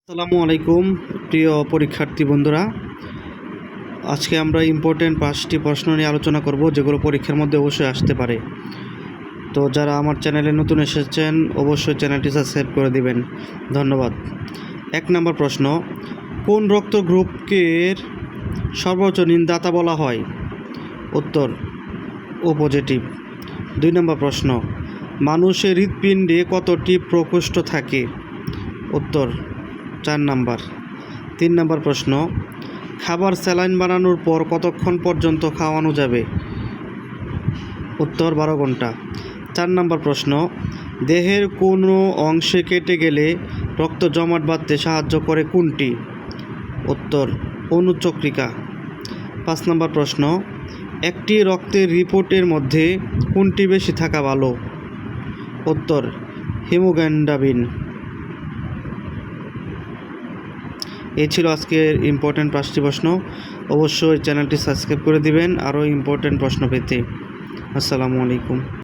আসসালামু আলাইকুম প্রিয় পরীক্ষার্থী বন্ধুরা, আজকে আমরা ইম্পর্টেন্ট 5টি প্রশ্ন নিয়ে আলোচনা করব যেগুলো পরীক্ষার মধ্যে অবশ্যই আসতে পারে। তো যারা আমার চ্যানেলে নতুন এসেছেন অবশ্যই চ্যানেলটি সাবস্ক্রাইব করে দিবেন, ধন্যবাদ। 1 নম্বর প্রশ্ন, কোন রক্ত গ্রুপকে সর্বোচ্চ ঋণদাতা বলা হয়? উত্তর ও পজিটিভ। 2 নম্বর প্রশ্ন, মানুষের হৃৎপিণ্ডে কতটি প্রকোষ্ঠ থাকে? উত্তর 4 নাম্বার। 3 নম্বর প্রশ্ন, খাবার স্যালাইন বানানোর পর কতক্ষণ পর্যন্ত খাওয়ানো যাবে? উত্তর 12 ঘন্টা। 4 নম্বর প্রশ্ন, দেহের কোনো অংশে কেটে গেলে রক্ত জমাট বাঁধতে সাহায্য করে কোনটি? উত্তর অনুচক্রিকা। 5 নম্বর প্রশ্ন, একটি রক্তের রিপোর্টের মধ্যে কোনটি বেশি থাকা ভালো? উত্তর হিমোগ্লোবিন। এই ছিল আজকের ইম্পর্টেন্ট 5টি প্রশ্ন। অবশ্যই চ্যানেলটি সাবস্ক্রাইব করে দিবেন আরও ইম্পর্টেন্ট প্রশ্ন পেতে। আসসালামু আলাইকুম।